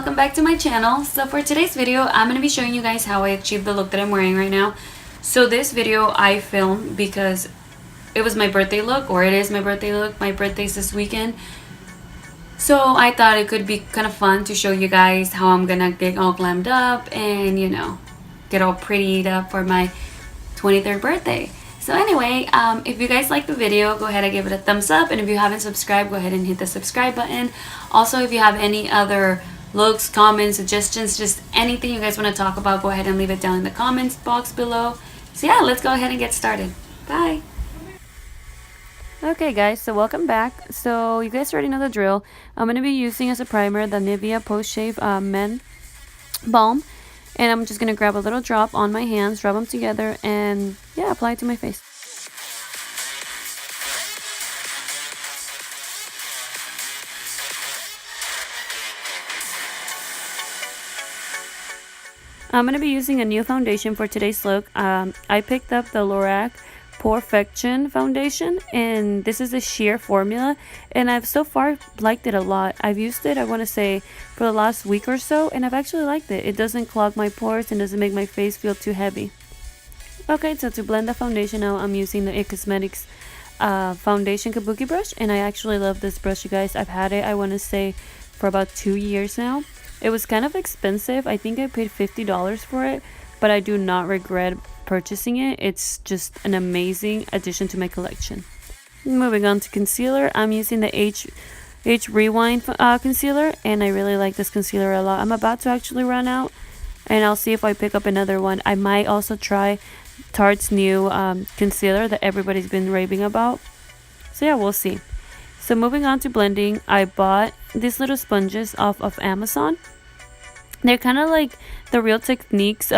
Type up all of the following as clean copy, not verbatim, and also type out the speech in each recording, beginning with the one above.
welcome back to my channel. So for today's video, I'm going to be showing you guys how I achieved the look that I'm wearing right now. So this video I filmed because it was my birthday look, or it is my birthday look. My birthday's this weekend. So I thought it could be kind of fun to show you guys how I'm gonna get all glammed up and, you know, get all prettied up for my 23rd birthday. So anyway, if you guys like the video, go ahead and give it a thumbs up. And if you haven't subscribed, go ahead and hit the subscribe button. Also, if you have any other looks, comments, suggestions, just anything you guys want to talk about, go ahead and leave it down in the comments box below. So yeah, let's go ahead and get started. Bye. Okay guys, so welcome back. So you guys already know the drill. I'm going to be using as a primer the Nivea Post Shave Men Balm. And I'm just going to grab a little drop on my hands, rub them together, and yeah, apply it to my face. I'm going to be using a new foundation for today's look. I picked up the Lorac Perfection foundation, and this is a sheer formula, and I've so far liked it a lot. I've used it, I want to say, for the last week or so, and I've actually liked it. It doesn't clog my pores and doesn't make my face feel too heavy. Okay, so to blend the foundation out, I'm using the It Cosmetics foundation kabuki brush, and I actually love this brush, you guys. I've had it, I want to say, for about 2 years now. It was kind of expensive. I think I paid $50 for it, but I do not regret purchasing it. It's just an amazing addition to my collection. Moving on to concealer, I'm using the H Rewind concealer, and I really like this concealer a lot. I'm about to actually run out, and I'll see if I pick up another one. I might also try Tarte's new concealer that everybody's been raving about. So yeah, we'll see. So moving on to blending, I bought these little sponges off of Amazon. They're kind of like the Real Techniques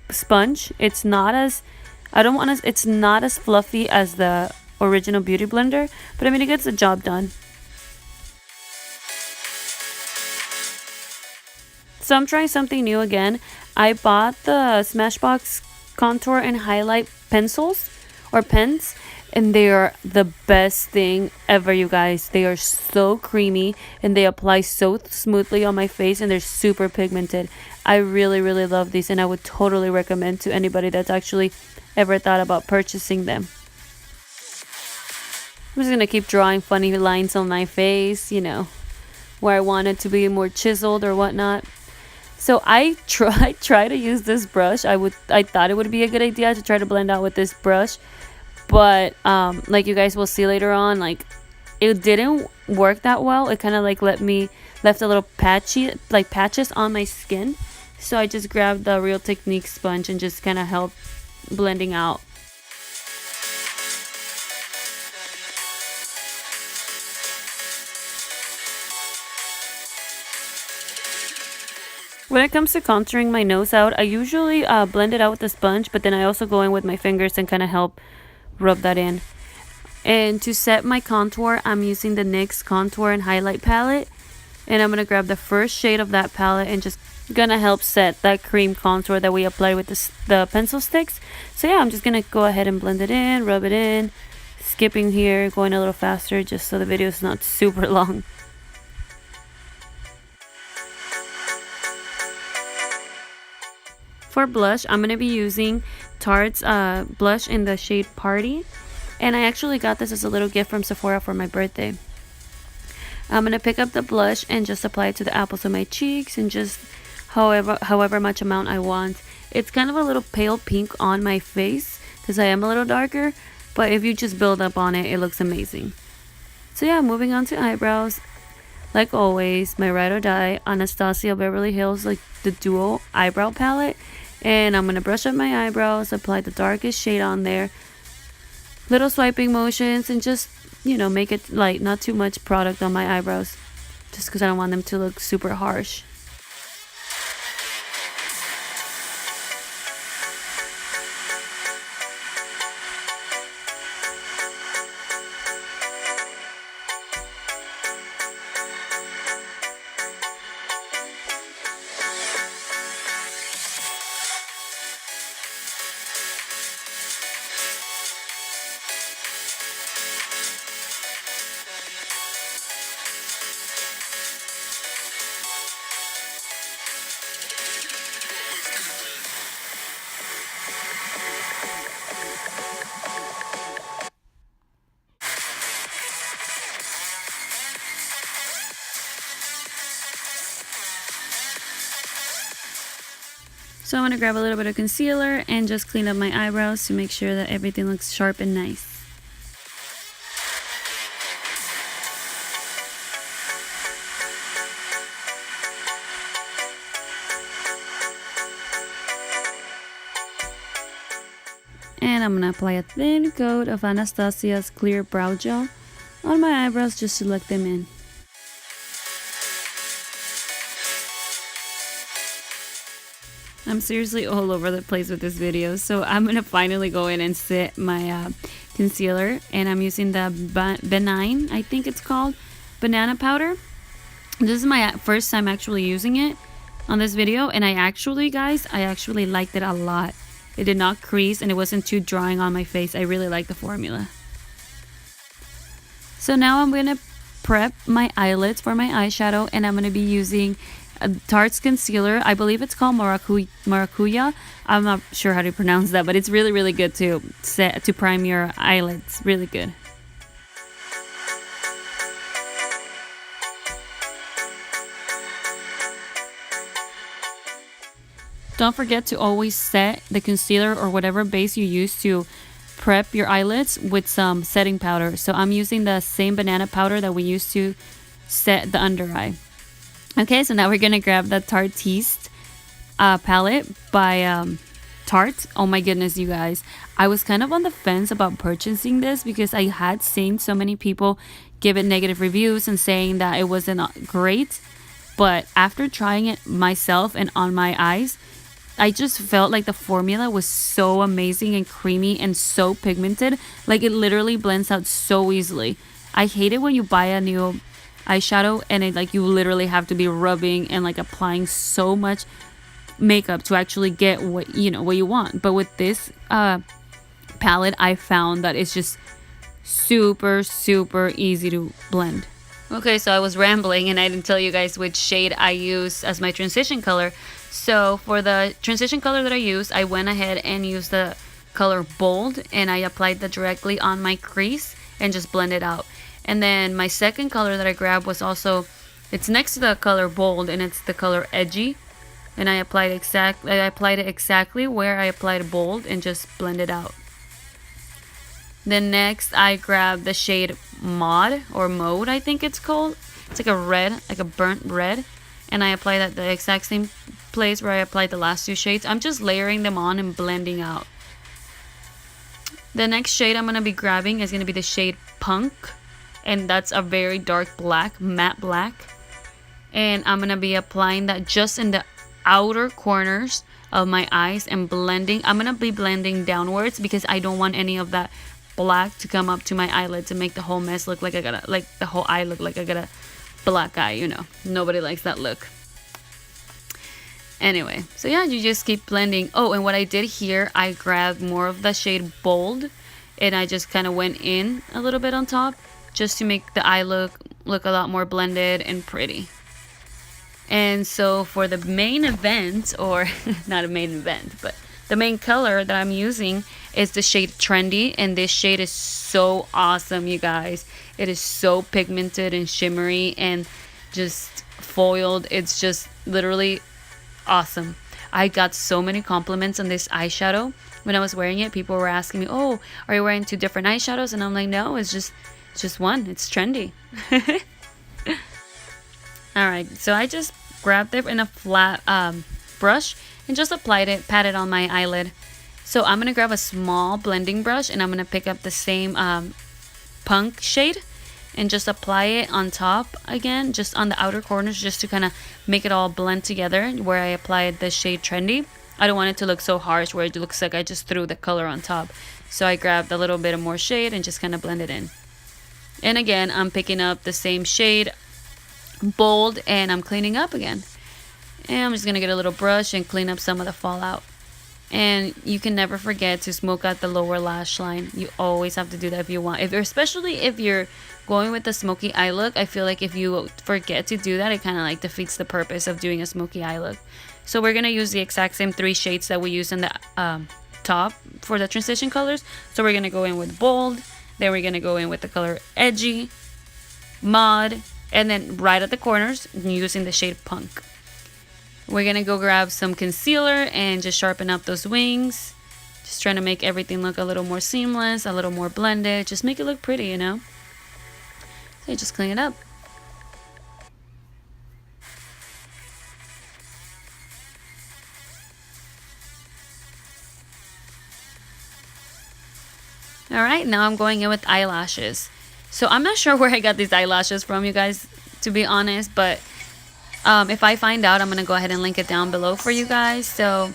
sponge. It's not as it's not as fluffy as the original Beauty Blender, but I mean, it gets the job done. So I'm trying something new again. I bought the Smashbox contour and highlight pencils or pens, and they are the best thing ever, you guys. They are so creamy and they apply so smoothly on my face, and they're super pigmented. I really love these, and I would totally recommend to anybody that's actually ever thought about purchasing them. I'm just gonna keep drawing funny lines on my face, you know, where I want it to be more chiseled or whatnot. So I try to use this brush. I thought it would be a good idea to try to blend out with this brush, but like you guys will see later on, like it didn't work that well. It kind of like left a little patches on my skin. So I just grabbed the Real Techniques sponge and just kind of helped blending out. When it comes to contouring my nose out, I usually blend it out with a sponge, but then I also go in with my fingers and kind of help rub that in. And to set my contour, I'm using the NYX Contour and Highlight Palette. And I'm going to grab the first shade of that palette and just gonna help set that cream contour that we applied with the pencil sticks. So yeah, I'm just gonna go ahead and blend it in, rub it in, skipping here, going a little faster just so the video is not super long. For blush, I'm gonna be using Tarte's blush in the shade Parrrty, and I actually got this as a little gift from Sephora for my birthday. I'm gonna pick up the blush and just apply it to the apples of my cheeks, and just however much amount I want. It's kind of a little pale pink on my face because I am a little darker, but if you just build up on it, it looks amazing. So yeah, moving on to eyebrows. Like always, my ride or die Anastasia Beverly Hills, like the dual eyebrow palette, and I'm gonna brush up my eyebrows, apply the darkest shade on there, little swiping motions, and just, you know, make it like not too much product on my eyebrows, just because I don't want them to look super harsh. So I'm going to grab a little bit of concealer and just clean up my eyebrows to make sure that everything looks sharp and nice. And I'm going to apply a thin coat of Anastasia's clear brow gel on my eyebrows just to lock them in. I'm seriously all over the place with this video, so I'm going to finally go in and set my concealer, and I'm using the Benign, I think it's called, banana powder. This is my first time actually using it on this video, and I actually liked it a lot. It did not crease and it wasn't too drying on my face. I really like the formula. So now I'm going to prep my eyelids for my eyeshadow, and I'm going to be using Tarte's concealer. I believe it's called Maracuya. I'm not sure how to pronounce that, but it's really good to prime your eyelids. Really good. Don't forget to always set the concealer or whatever base you use to prep your eyelids with some setting powder. So I'm using the same banana powder that we used to set the under eye. Okay, so now we're gonna grab the Tarteist palette by Tarte. Oh my goodness, you guys. I was kind of on the fence about purchasing this because I had seen so many people give it negative reviews and saying that it wasn't great. But after trying it myself and on my eyes, I just felt like the formula was so amazing and creamy and so pigmented. Like, it literally blends out so easily. I hate it when you buy a new eyeshadow and it, like, you literally have to be rubbing and like applying so much makeup to actually get what you want. But with this palette, I found that it's just super easy to blend. Okay, so I was rambling and I didn't tell you guys which shade I use as my transition color. So for the transition color that I use, I went ahead and used the color Bold, and I applied that directly on my crease and just blended out. And then my second color that I grabbed was also, it's next to the color Bold, and it's the color Edgy. And I applied it exactly where I applied Bold and just blended out. Then next I grabbed the shade Maude, or Mode I think it's called. It's like a red, like a burnt red. And I applied that the exact same place where I applied the last two shades. I'm just layering them on and blending out. The next shade I'm going to be grabbing is going to be the shade Punk. And that's a very dark black, matte black. And I'm going to be applying that just in the outer corners of my eyes and blending. I'm going to be blending downwards because I don't want any of that black to come up to my eyelids and make the whole mess look like the whole eye look like I got a black eye, you know. Nobody likes that look. Anyway, so yeah, you just keep blending. Oh, and what I did here, I grabbed more of the shade Bold and I just kind of went in a little bit on top just to make the eye look a lot more blended and pretty. And so for the main event, or not a main event, but the main color that I'm using is the shade Trendy, and this shade is so awesome, you guys. It is so pigmented and shimmery and just foiled. It's just literally awesome. I got so many compliments on this eyeshadow when I was wearing it. People were asking me, "Oh, are you wearing two different eyeshadows?" And I'm like, "No, it's just one. It's trendy." All right, so I just grabbed it in a flat brush and just applied it, patted on my eyelid. So I'm gonna grab a small blending brush and I'm gonna pick up the same Punk shade and just apply it on top again, just on the outer corners, just to kind of make it all blend together where I applied the shade Trendy. I don't want it to look so harsh where it looks like I just threw the color on top. So I grabbed a little bit of more shade and just kind of blend it in. And again, I'm picking up the same shade Bold and I'm cleaning up again. And I'm just gonna get a little brush and clean up some of the fallout. And you can never forget to smoke out the lower lash line. You always have to do that if you want. Especially if you're going with the smoky eye look, I feel like if you forget to do that, it kind of like defeats the purpose of doing a smoky eye look. So we're gonna use the exact same three shades that we used in the top for the transition colors. So we're gonna go in with Bold, then we're gonna go in with the color Edgy, Maude, and then right at the corners using the shade Punk. We're gonna go grab some concealer and just sharpen up those wings. Just trying to make everything look a little more seamless, a little more blended. Just make it look pretty, you know? So just clean it up. Alright, now I'm going in with eyelashes. So I'm not sure where I got these eyelashes from, you guys, to be honest, but if I find out, I'm going to go ahead and link it down below for you guys. So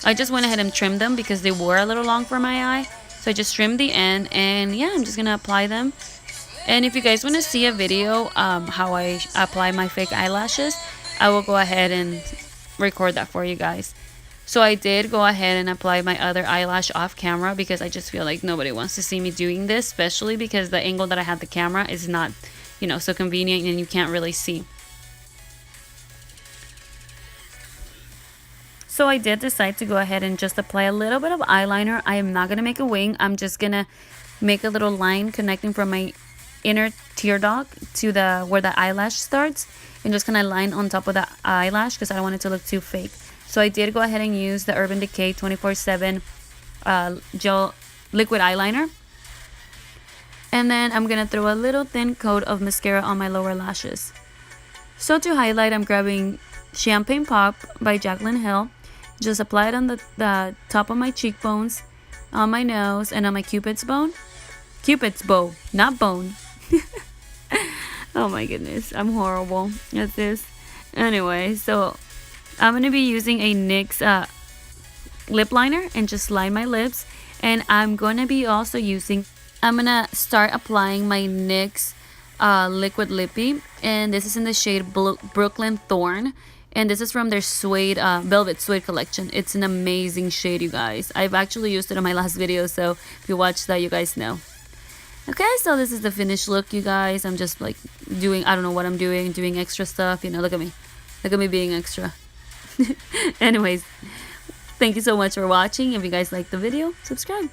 I just went ahead and trimmed them because they were a little long for my eye. So I just trimmed the end, and yeah, I'm just going to apply them. And if you guys want to see a video how I apply my fake eyelashes, I will go ahead and record that for you guys. So I did go ahead and apply my other eyelash off camera because I just feel like nobody wants to see me doing this, especially because the angle that I had the camera is not, you know, so convenient and you can't really see. So I did decide to go ahead and just apply a little bit of eyeliner. I am not going to make a wing. I'm just going to make a little line connecting from my inner tear duct to the where the eyelash starts, and just kind of line on top of the eyelash because I don't want it to look too fake. So I did go ahead and use the Urban Decay 24/7 gel liquid eyeliner. And then I'm going to throw a little thin coat of mascara on my lower lashes. So to highlight, I'm grabbing Champagne Pop by Jaclyn Hill. Just apply it on the top of my cheekbones, on my nose, and on my cupid's bow, not bone. Oh my goodness, I'm horrible at this. Anyway, so I'm going to be using a NYX lip liner and just line my lips. And I'm going to be also I'm going to start applying my NYX liquid lippy. And this is in the shade Brooklyn Thorn. And this is from their Suede, Velvet Suede collection. It's an amazing shade, you guys. I've actually used it in my last video, so if you watched that, you guys know. Okay, so this is the finished look, you guys. I'm just like doing, I don't know what I'm doing extra stuff. You know, look at me. Look at me being extra. Anyways, thank you so much for watching. If you guys liked the video, subscribe.